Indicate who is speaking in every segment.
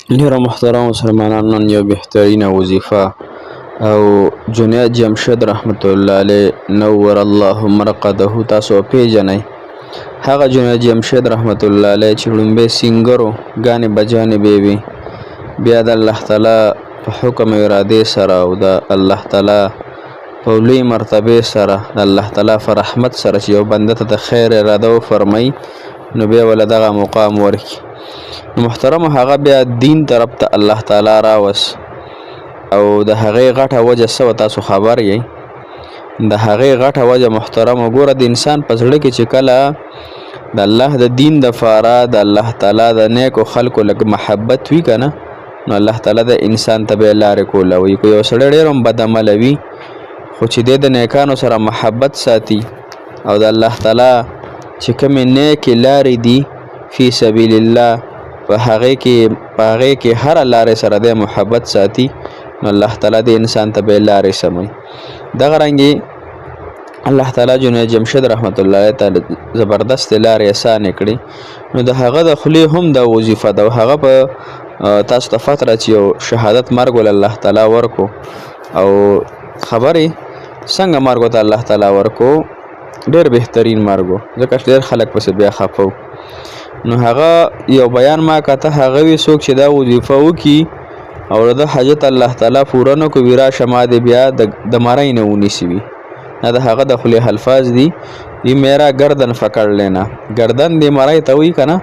Speaker 1: ډیره محترم مسلمانانو، نن یو بهترینه وظیفه او جنید جمشید رحمت الله علیه نور الله مرقده تاسو پیژنئ. هغه جنید جمشید رحمت الله علیه چې لومبی سینګرو ګانې بجانې وي، بیا د الله تعالی په حکم او ارادې سره او د الله تعالی په لوی مرتبه سره د الله تعالی په رحمت سره چې یو بنده ته د خیر اراده وفرمایي، نو بیا ول دغه مقام ورکړي. محترم هغه بیا دین طرف ته الله تعالی راوس او د هغې غټه وجه څه تاسو خبر یې. د هغې غټه وجه محترم وګوره، د انسان په زړه کې چې کله د الله د دین دپاره د الله تعالی د نیکو خلکو لږ محبت وي که نه، نو الله تعالی د انسان ته به یې لارې کولوي. که یو سړی ډېر هم بد عمله وي، خو چې دی د نیکانو سره محبت ساتي او د الله تعالی چې کومې نیکې لارې دي فی سبیل الله په هغې کې هره لارې سره د محبت ساتي، نو الله تعالی د انسان ته به لارې سموي. دغه رنګې الله تعالی جنید جمشید رحمت الله علیه ته زبردست لارې اسانې کړي. نو د هغه د خولې هم دا وظیفه ده، هغه په تاسو ته فتره چې یو شهادت مرګ ول الله تعالی ورکو، او خبرې څنګه مرګ ته الله تعالی ورکو، ډېر بهترین مرګ و، ځکه چې ډېر خلک پسې بیا خفه. نو هغه یو بیان ما کته، هغه وی څوک چې دا وظیفه وکي او د حاجت الله تعالی پوره نه کوي، راشه ما دې بیا د مرۍ نه ونیسي وي. نه د هغه د خولې الفاظ دي، یہ میرا گردن پکڑ لینا، گردن دې مرۍ ته وایي که نه،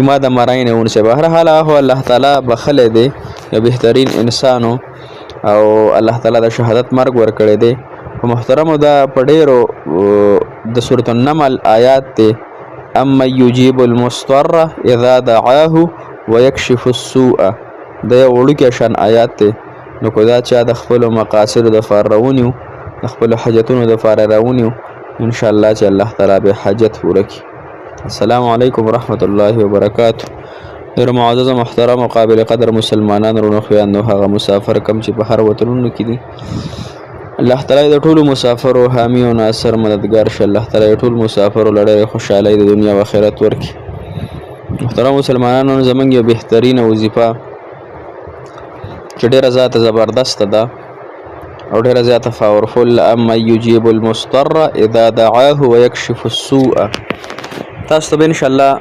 Speaker 1: ما د مرۍ نه ونیسي. بهرحال هغه الله تعالی بخلی دی، یو بهترین انسان او الله تعالی د شهادت مرګ ورکړی دی. په محترمو دا په ډېرو د سورة النمل آیات دی، اما یجیب المضطر اذا دعاه ویکشف السوء، د یو وړوکی شان آیات دی. نو که دا چا د خپلو مقاصدو دپاره راونیو، د خپلو حاجتونو دپاره راونیو، انشاءالله چې الله تعالی به حاجت پوره کړي. السلام علیکم ورحمت الله وبرکاتو. ډېر معزز محترم او قابل قدر مسلمانان ورونو خویندو، هغه مسافر کم چې په هر وطنونو کې دي، الله تعالی د ټولو مسافرو حامی او ناصر مددگار شه. الله تعالی د ټولو مسافرو لړۍ خوشحالۍ د دنیا او آخرت ورکړي. محترم مسلمانانو، زمونږ یو بهترینه وظیفه چې ډېره زیاته زبردسته ده او ډېره زیاته پاورفل، اما یجیب المضطر اذا دعاه ویکشف السوء. تاسو ته به انشاءالله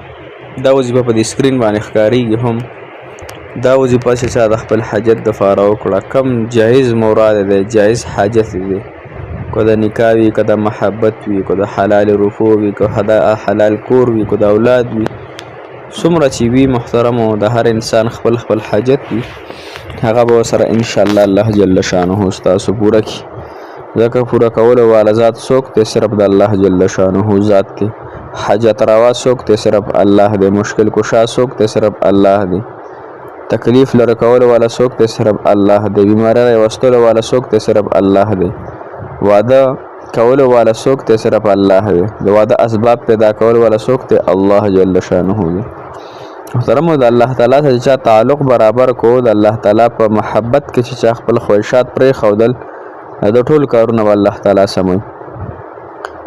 Speaker 1: دا وظیفه په دې سکرین باندې ښکارېږي هم. دا وظیفه چې چا د خپل حاجت دپاره وکړه، کم جایز مراد دی، جایز حاجت دی، که د نکاح وي، که د محبت وي، که د حلال رفو وي، که د حلال کور وي، که د اولاد وي، څومره چې وي محترمو د هر انسان خپل خپل حاجت وي، هغه به سره انشاءالله الله جل شانه ستاسو پوره کړي. ځکه پوره کولو والا ذات څوک دی؟ صرف د الله جل شانه ذات دی. حاجت روا څوک دی؟ صرف الله دی. مشکل کشا څوک دی؟ صرف الله دی. تکلیف لره کولو والا څوک دی؟ صرف الله دی. بیماری راوستلو والا څوک دی؟ صرف الله دی. واده کولو والا څوک دی؟ صرف الله دی. د واده اسباب پیدا کولو والا څوک دی؟ الله جل شانه دی. محترمو، د الله تعالی سره چې تعلق برابر کو، د الله تعالی په محبت کې چې خپل خواهشات پرېښودل، د ټولو کارونه به الله تعالی سموي.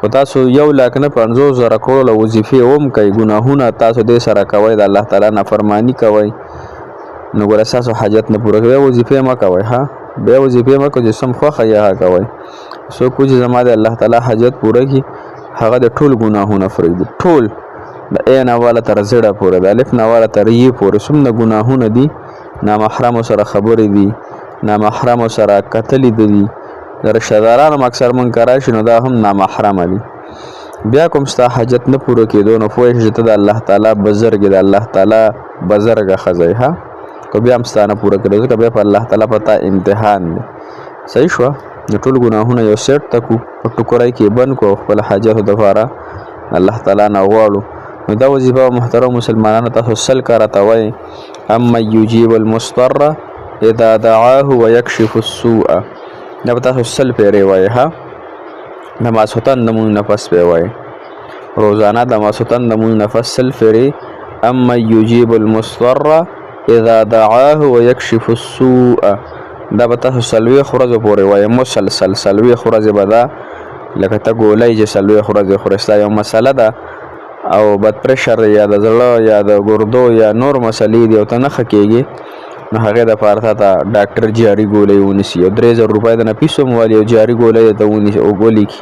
Speaker 1: که تاسو 1,50,000 کروڑه وظیفې هم کوئ، ګناهونه تاسو دې سره کوئ، د الله تعالی نافرماني کوئ، نو ګوره ستاسو حاجت نه پوره کوي. وظیفې مه کوئ، بیا وظیفې مه کوئ چې سم خوښه یې هغه کوئ. څوک چې زما د الله تعالی حاجت پوره کړي، هغه د ټول ګناهونه پرېږدي، ټول د ا نه واله تر زړه پورې، د الف نه واله تر ی پورې څومره ګناهونه دي، نامحرمو سره خبرې دي، نامحرمو سره کتلې دي، د رشته دارانو اکثر منکرات شي، نو دا هم نامحرمه دي. بیا کوم ستا حاجت نه پوره کېدو، نو پوه شې ته د الله تعالی بزرګې، د الله تعالی بزرګه ښځه یې. که بیا هم ستا نه پوره کېدو، ځکه بیا په الله تعالی په تا امتحان دی. صحیح شوه؟ د ټول ګناهونه یو سیټ ته کړو، په ټوکرۍ کې بند کړو، خپل حاجتو دپاره الله تعالی نه غواړو. نو دا وظیفه محترم مسلمانانو تاسو سل کاره ته وایي، اما یجیب المضطر اذا دعاه ویکشف السوء. دا به تاسو سل پیرې وایي. د ماسخوتن د مونځ نه پس به یې وایي، روزانه د ماسخوتن د مونځ نه پس سل پیرې، اما یجیب المضطر اذا دعاه ویکشف السوء. دا به تاسو 40 ورځو پورې وایي، مسلسل 40 ورځې به دا لکه ته ګولۍ چې 40 ورځې خورې. ستا یو مسله ده او بد پرشر یا د زړه یا د ګردو یا نور مسلې دي او ته نه ښه کېږي، نو هغې دپاره تا ته ډاکټر جاري ګولۍ ونیسي او 3000 روپۍ د نه پیسو هم والي او جاري ګولۍ درته ونیسي او ولیکي.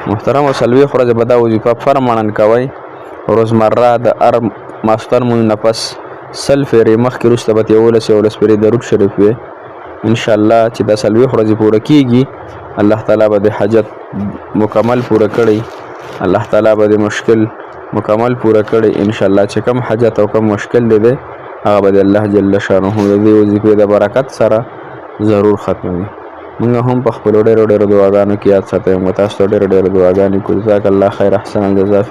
Speaker 1: محترمو 40 ورځې به دا وظیفه فرمانن کوئ. روزمره د هر ماسپښین لمونځ نه پس 100 پېرې مخکې وروسته به 11 پېرې درود شریف وي. انشاءالله چې دا 40 ورځې پوره کېږي الله تعالی به د حاجت مکمل پوره کړی. الله تعالی به د مشکل مکمل پوره کړی. انشاءالله چې کوم حاجت او کوم مشکل دی هغه به د الله جل شانه د دې وظیفې د برکت سره ضرور ختموي. موږ هم په خپلو ډېرو دعاګانو کې یاد ساتئ. موږ تاسو ته ډېرې دعاګانې کوو. جزاک الله خیر، احسن الجزا.